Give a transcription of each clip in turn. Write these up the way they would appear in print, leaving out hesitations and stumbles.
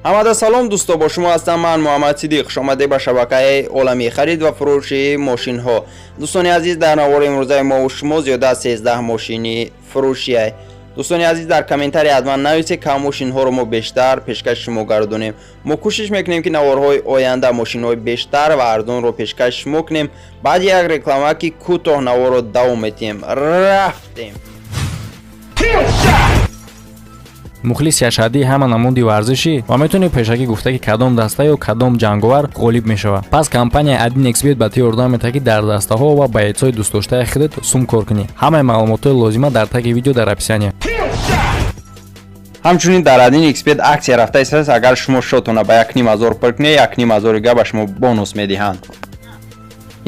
ҳамада салом дӯсто, бо шумо ҳастам ман Муҳаммад Сидиқ. хуш омадед ба шабакаи оламии харид ва фурӯши мошинҳо. дӯстони азиз, дар навори имрӯзаи мо шумо зиёда аз 13 мошини фурӯшиай. дӯстони азиз, дар комментарӣ ҳатман нависед ки мошинҳоро мо бештар пешкаши шумо гардонем. мо кӯшиш мекунем ки наворҳои оянда мошинҳои бештар ва арзонро пешкаши шумо кунем. баъди як реклама ки кӯтоҳ наворро давом метиҳем. рафтем. мухлис яшадӣ ҳама намуди варзишӣ ва метавонӣ пешакӣ гуфта ки кадом даста ё кадом ҷанговар ғолиб мешавад. пас компанияи AdinXBet ба ту ёрдам медиҳад ки дар дастаҳо ва байцҳои дӯстдоштаи худат сум кор кунӣ. ҳамаи маълумотои лозима дар таги видео дар описание. ҳамчунин дар AdinXBet аксия рафта истаст, агар шумо шотона ба 1500 пул кунед, 1500 га ба шумо бонус медиҳанд.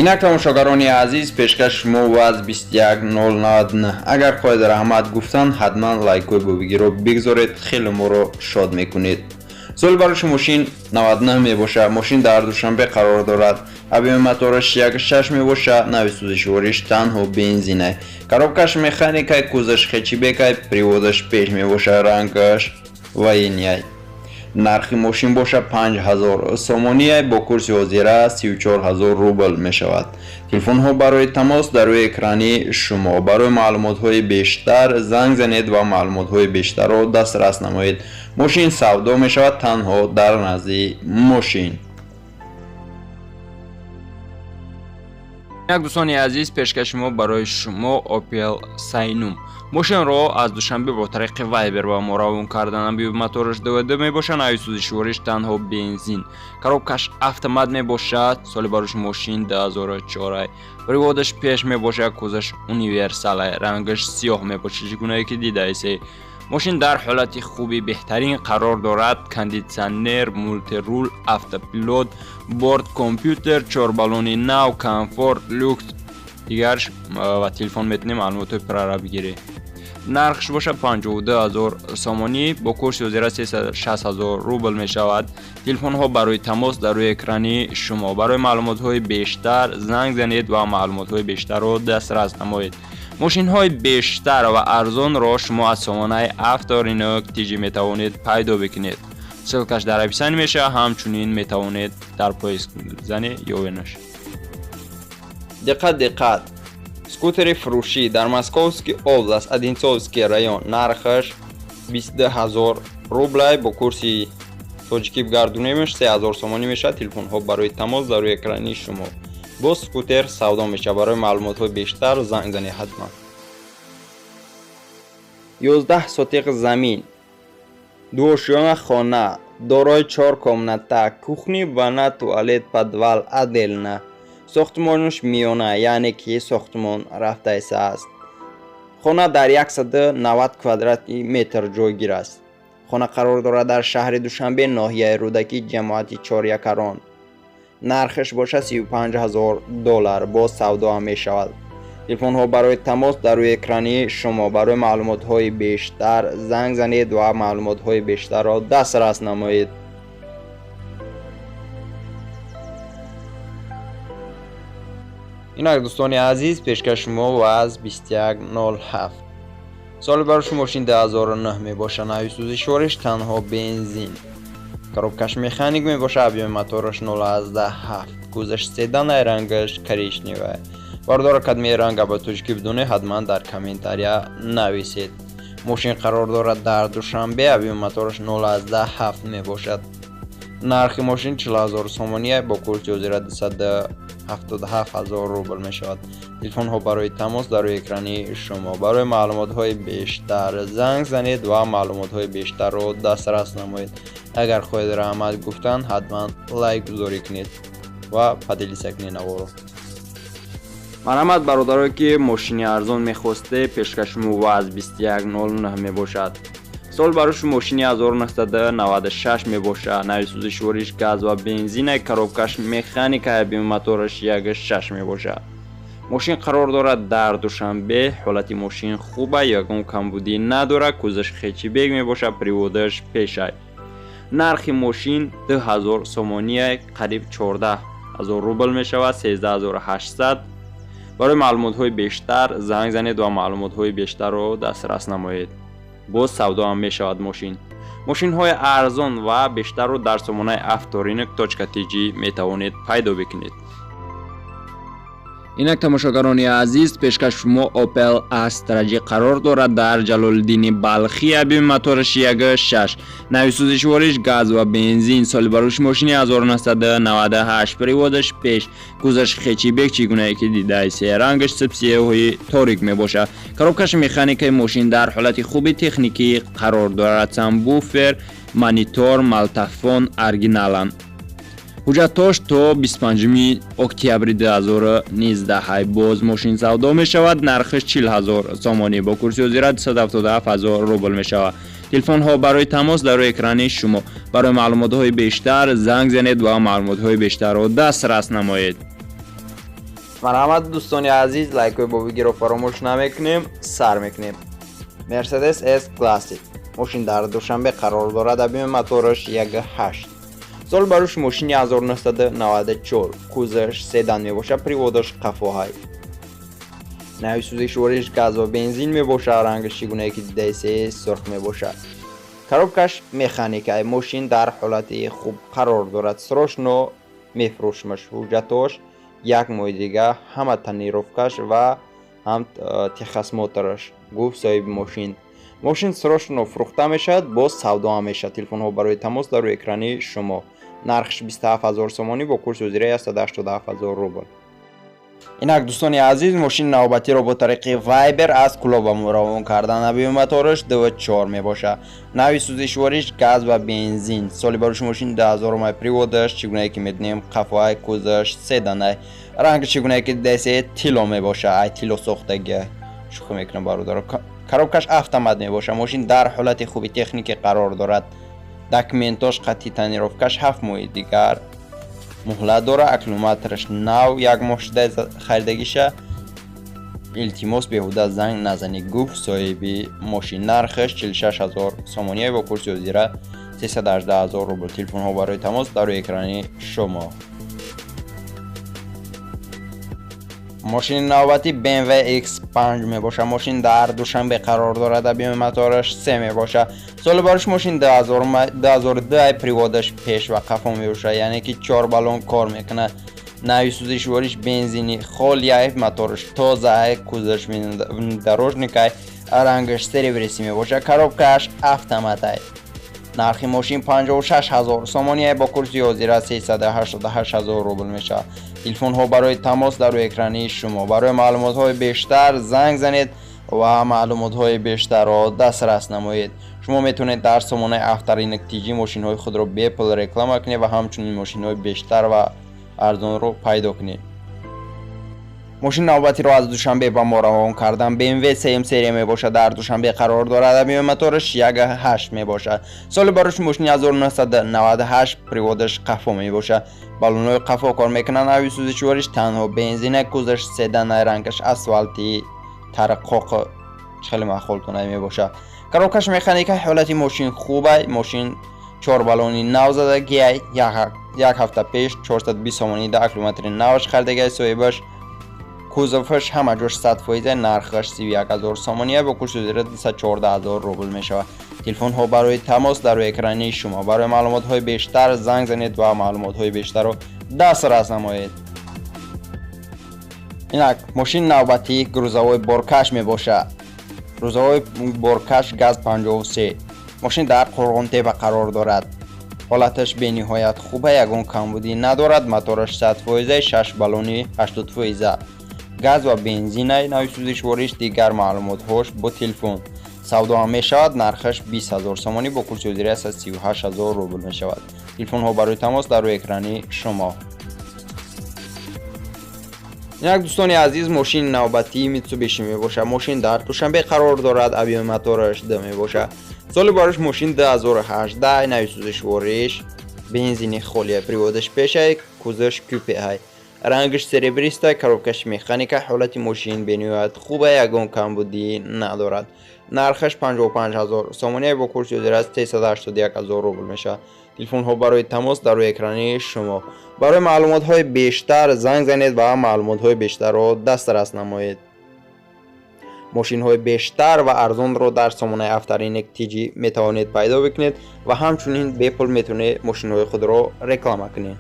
инак тамошогарони азиз, пешкаш шумо ваз 21099. агар хоҳед раҳмат гуфтан, ҳатман лайкои бовигиро бигзоред, хеле моро шод мекунед. соли бароши мошин 99 мебошад. мошин дар душанбе қарор дорад. объеми мотораш 1.6 мебошад. нави сӯзишвориш танҳо бензинай. коробкаш механикай, кӯзаш хечибекай, приводаш пеш мебошад, рангаш ваинияй. нархи мошин бошад 5000 сомония, бо курси ҳозира 34000 рубл мешавад. телефонҳо барои тамос дар рӯи экрани шумо. барои маълумотҳои бештар занг занед ва маълумотҳои бештарро дастрас намоед. мошин савдо мешавад танҳо дар назди мошин. як дӯстони азиз, пешкаши мо барои шумо Opel Sayrum. мошинро аз душанбе бо тариқи Viber ба мо равон кардан. объеми мотораш 2.2 мебошад. нави сӯзишвориш танҳо бензин. коробкаш автомат мебошад. соли бароши мошин 2004. приводаш пеш мебошад. кӯзаш универсалай. рангаш сиёҳ мебошад, гунае ки дидаисӣ. мошин дар ҳолати хуби беҳтарин қарор дорад. кондитсионер, мултирул, автопилот, борд компютер, 4 баллони нав, комфорт, люкс дигарш ва телефон метавонем маълумотои пирра бигирем. нархш бошад 52000 сомонӣ, бо курси ҳозира 36000 рубл мешавад. телефонҳо барои тамос дар рӯи экрани шумо. барои маълумотҳои бештар занг занед ва маълумотҳои бештарро дастрас намоед. мошинҳои бештар ва арзонро шумо аз сомонаи авторинок тиҷи метавонед пайдо бикунед. ссилкаш дар описание мешавад. ҳамчунин метавонед дар поиск зане ёбенаш. диққат! скутери фурӯшӣ дар Московский област, Одинцовский район. нархаш 22000 рублай, бо курси тоҷикӣ гардонемаш 3000 сомонӣ мешавад. телефонҳо барои тамос дар рӯи экрани шумо. бо скутер савдо мешавад. барои маълумотҳои бештар занг занед ҳатман. 11 сотиқ замин, дуошёна хона, дорои 4 комната, кухни, ванна, туалет, подвал отдельно. сохтмонаш миёна, яъне ки сохтмон рафта истааст. хона дар 190 квадрати метр ҷойгир аст. хона қарор дорад дар шаҳри душанбе, ноҳияи рӯдакӣ, ҷамоати чорякарон. нархаш бошад $35000. бо савдо ҳам мешавад. телефонҳо барои тамос дар рӯи экрани шумо. барои маълумотҳои бештар занг занед ва маълумотҳои бештарро дастрас намоед. инак дӯстони азиз, пешкаши мо ваз 2107. соли бароши мошин 2009 мебошад. нави сӯзишвориш танҳо бензин. коробкаш механик мебошад. объеми мотораш 0.7. кӯзаш седанай, рангаш коричневай. вардора кадмии ранга ба тоҷикӣ бидонед, ҳатман дар комментария нависед. мошин қарор дорад дар душанбе. объеми мотораш 0.7 мебошад. нархи мошин 40000 сомония, бо курси ҳозира 277000 рубл мешавад. телефонҳо барои тамос дар рӯи экрани шумо. барои маълумотҳои бештар занг занед ва маълумотҳои бештарро дастрас намоед. агар хоҳед раҳмат гуфтан, ҳатман лайк гузорӣ кунед ва падилиса кунед наворо. марҳамат бародарое ки мошини арзон мехосте, пешкаши мо ваз 2109 мебошад. сол бароши мошини 1996 мебошад. нави сӯзишвориш газ ва бензинай. коробкаш механика, объеми мотораш 1.6 мебошад. мошин қарор дорад дар душанбе. ҳолати мошин хуба, ягон камбудӣ надорад. кӯзаш хечибек мебошад. приводаш пешай. нархи мошин 2000 сомония, қариб 14000 рубл мешавад. 13800. барои маълумотҳои бештар занг занед ва маълумотҳои бештарро дастрас намоед. боз савдо ҳам мешавад мошин. мошинҳои арзон ва бештарро дар сомонаи avtorinik.tg метавонед пайдо бикунед. инак тамошогарони азиз, пешкаш шумо Opel Astra G қарор дорад дар Ҷалолиддини Балхи абиби мотораш 1.6 нави сӯзишвориш газ ва бензин, соли барӯши мошини 1998, приводаш пеш, кузаш хечибек чӣ гунае ки дидаисе, рангаш сипсиеҳои торик мебошад. коробкаши механикаи мошин дар ҳолати хуби техникӣ қарор дорад. Самбуфер, монитор, малтафон оригиналанд. ҳуҷҷатош то 25 октябри 2019 боз мошин савдо мешавад. нархиш 40,000 сомонӣ бо курси озира 277,000 рубл мешавад. телефонҳо барои тамос дар рӯи экрани шумо. барои маълумотҳои бештар занг занед ва маълумотҳои бештарро дастрас намоед. марҳамат дӯстони азиз, лайкои бо видеоро фаромӯш намекунем. сар мекунем. Mercedes S Classic мошин дар душанбе қарор дорад. абиби мотораш 1.8. соли барӯши мошини 1994, кузаш седан мебошад, приводаш қафоҳай. нави сӯзишвориш газ ва бензин мебошад, рангаш чӣ гунае ки дидаисе сурх мебошад. коробкаш механикаи мошин дар ҳолати хуб қарор дорад. срочно мефурӯшмаш. ҳуҷҷатош 1 моҳи дига ҳама тонировкаш ва ҳам техосмотраш, гуфт соҳиби мошин. мошин срочно фурӯхта мешавад, боз савдо ҳам мешавад. телефонҳо барои тамос дар рӯи экрани шумо. нархиш 27,000 сомонӣ бо курси озираи 187,000 рубл. инак дӯстони азиз, мошини навбатиро бо тариқи Viber аз Кулоба муровон кардан. абиби мотораш 2.4 мебошад. нави сӯзишвориш газ ва бензин. соли барӯши мошини 2000 май, приводаш чӣ гунае ки медонем қафоай, кузаш седанай, ранги чӣ гунае ки дидаисе тилло мебошад. ай тилло сохтагӣ шӯхӣ мекунам бародаро. коробкаш автомат мебошад. мошин дар ҳолати хуби техникӣ қарор дорад. документош қатъи тонировкаш 7 моҳи дигар муҳлат дорад. аккумулятораш нав 1 моҳ шуда харидагиша. илтимос беҳуда занг назанед, гуфт соҳиби мошин. нархиш 46,000 сомонӣ бо курси озира 318,000 рубл. телефонҳо барои тамос дар рӯи экрани шумо. мошини навбатӣ BMW X5 мебошад. мошин дар душанбе қарор дорад. абиби мотораш 3 мебошад. соли барӯши мошин 2002, приводаш пеш ва қафо мебошад, яъне ки 4 баллон кор мекунад. нави сӯзишвориш бензини холияй, мотораш тозаай, кузаш внедорожникай, рангаш серебриси мебошад. коробкаш автоматай. нархи мошин 56,000 сомонӣ бо курси озира 388,000 рубл мешавад. телефонҳо барои тамос дар рӯи экрани шумо. барои маълумотҳои бештар занг занед ва маълумотҳои бештарро дастрас намоед. шумо метавонед дар сомонаи avtorinik.tg мошинҳои худро бепул реклама кунед ва ҳамчунин мошинҳои бештар ва арзонро пайдо кунед. мошини навбатиро аз душанбе ба мо равон кардан. BMW 3 серия мебошад. дар душанбе қарор дорад. абиби мотораш 1.8 мебошад. соли барӯши мошини 1998, приводаш қафо мебошад. баллонҳои қафо кор мекунанд. нави сӯзишвориш танҳо бензина, кузаш седанай, рангаш асфалти тарқоқ хеле махолтонай мебошад. коробкаш механика, ҳолати мошин хубай. мошин 4 баллони нав задагиай, як ҳафта пеш 420 сомонида аккумулятори наваш харидагиай соҳибаш. кузоваш ҳама ҷош 100%, нархаш 31,000 сомонӣ бо курси озира 214,000 рубл мешавад. телефонҳо барои тамос дар рӯи экрани шумо. барои маълумотҳои бештар занг занед ва маълумотҳои бештарро дастрас намоед. инак мошини навбатӣ грузовой боркаш мебошад. грузовой боркаш газ 53. мошин дар Қурғонтепа қарор дорад. ҳолаташ бениҳоят хуба, ягон камбудӣ надорад. мотораш 100%, 6 баллони 80%. газ ва бензинай. нави сӯзишвориш дигар маълумотҳош бо телефон. савдо ҳам мешавад. нархаш 20,000 сомонӣ бо курси озира 38,000 рубл мешавад. телефонҳо барои тамос дар рӯи экрани шумо. инак дӯстони азиз, мошини навбатии Mitsubishi мебошад. мошин дар душанбе қарор дорад. абиби мотораш 2 мебошад. соли барӯши мошин 2018, нави сӯзишвориш бензини холия, приводаш пешай, кузаш купеай, рангиш серебристай. коробкаш механика, ҳолати мошин бениҳоят хуба, ягон камбудӣ надорад. нархаш 55,000 сомонӣ бо курси озира 381,000 рубл мешавад. телефонҳо барои тамос дар рӯи экрани шумо. барои маълумотҳои бештар занг занед ва маълумотҳои бештарро дастрас намоед. мошинҳои бештар ва арзонро дар сомонаи Afterinic TG метавонед пайдо бикунед ва ҳамчунин бепул метавонед мошинҳои худро реклама кунед.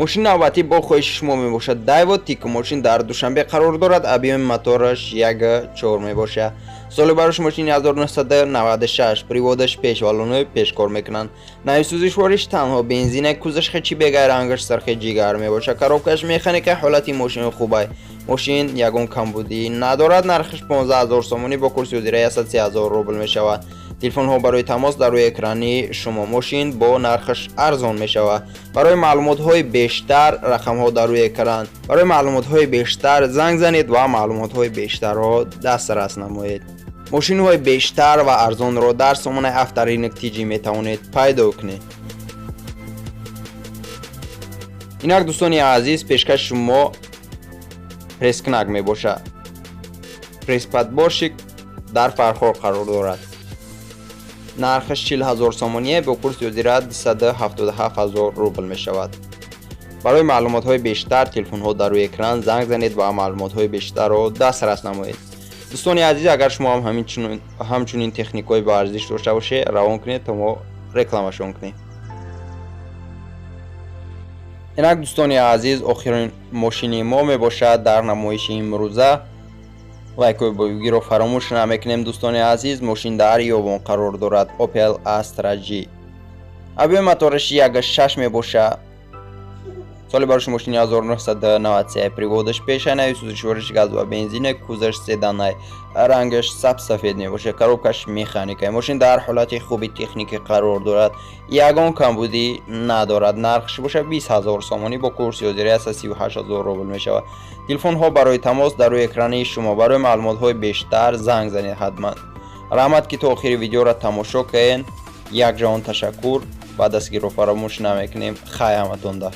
мошини навбатӣ бо хоҳиши шумо мебошад. Daewoo Tico мошин дар Душанбе қарор дорад. Объеми мотораш 1.4 мебошад. соли барош мошини 1996, приводаш пеш ва лунои пеш кор мекунанд. навъи сӯзишвориш танҳо бензина, кузаш хечи бегайр рангаш сархи ҷигар мебошад. коробкаш механика, ҳолати мошини хубай. мошин ягон камбудӣ надорад. нархаш 15000 сомонӣ бо курси ҳозираи 30000 рубл мешавад. телефонҳо барои тамос дар рӯи экрани шумо. мошин бо нархаш арзон мешавад. барои маълумотҳои бештар рақамҳо дар рӯи экран. барои маълумотҳои бештар занг занед ва маълумотҳои бештарро дастрас намоед. мошинҳои бештар ва арзонро дар сомонаи Afterinic TG метавонед пайдо кунед. инак дӯстони азиз, пешкаши шумо пресскнак мебошад. пресспадборщик дар Фархор қарор дорад. нархаш 40000 сомоние бо курси ҳозира 277000 рубл мешавад. барои маълумотҳои бештар телефонҳо дар рӯи экран занг занед ва маълумотҳои бештарро дастрас намоед. дӯстони азиз, агар шумо ҳамчунин техникаи ба арзиш дошта бошед, равон кунед то мо рекламашон кунем. инак дӯстони азиз, охирин мошини мо мебошад дар намоиши имрӯза. лайкои боюгиро фаромӯш намекунем. дӯстони азиз, мошин дар ёбон қарор дорад. Opel Astra G. объеми мотораш 1.6 мебошад. соли барош мошини 1993, приводаш пеша, навъи сӯзишвориш газ ва бензине, кузаш седанай, рангаш сабсафед мебошад. коробкаш механика. мошин дар ҳолати хуби техникӣ қарор дорад. ягон камбудӣ надорад. нархш бошад 20000 сомонӣ бо курси ҳозираи 38000 рубл мешавад. телефонҳо барои тамос дар рӯи экрани шумо. барои маълумотҳои бештар занг занед ҳатман. раҳмат ки то охири видеоро тамошо кардед. якҷаҳон ташаккур. ба дастгирро фаромӯш намекунем. хайр ҳаматон дар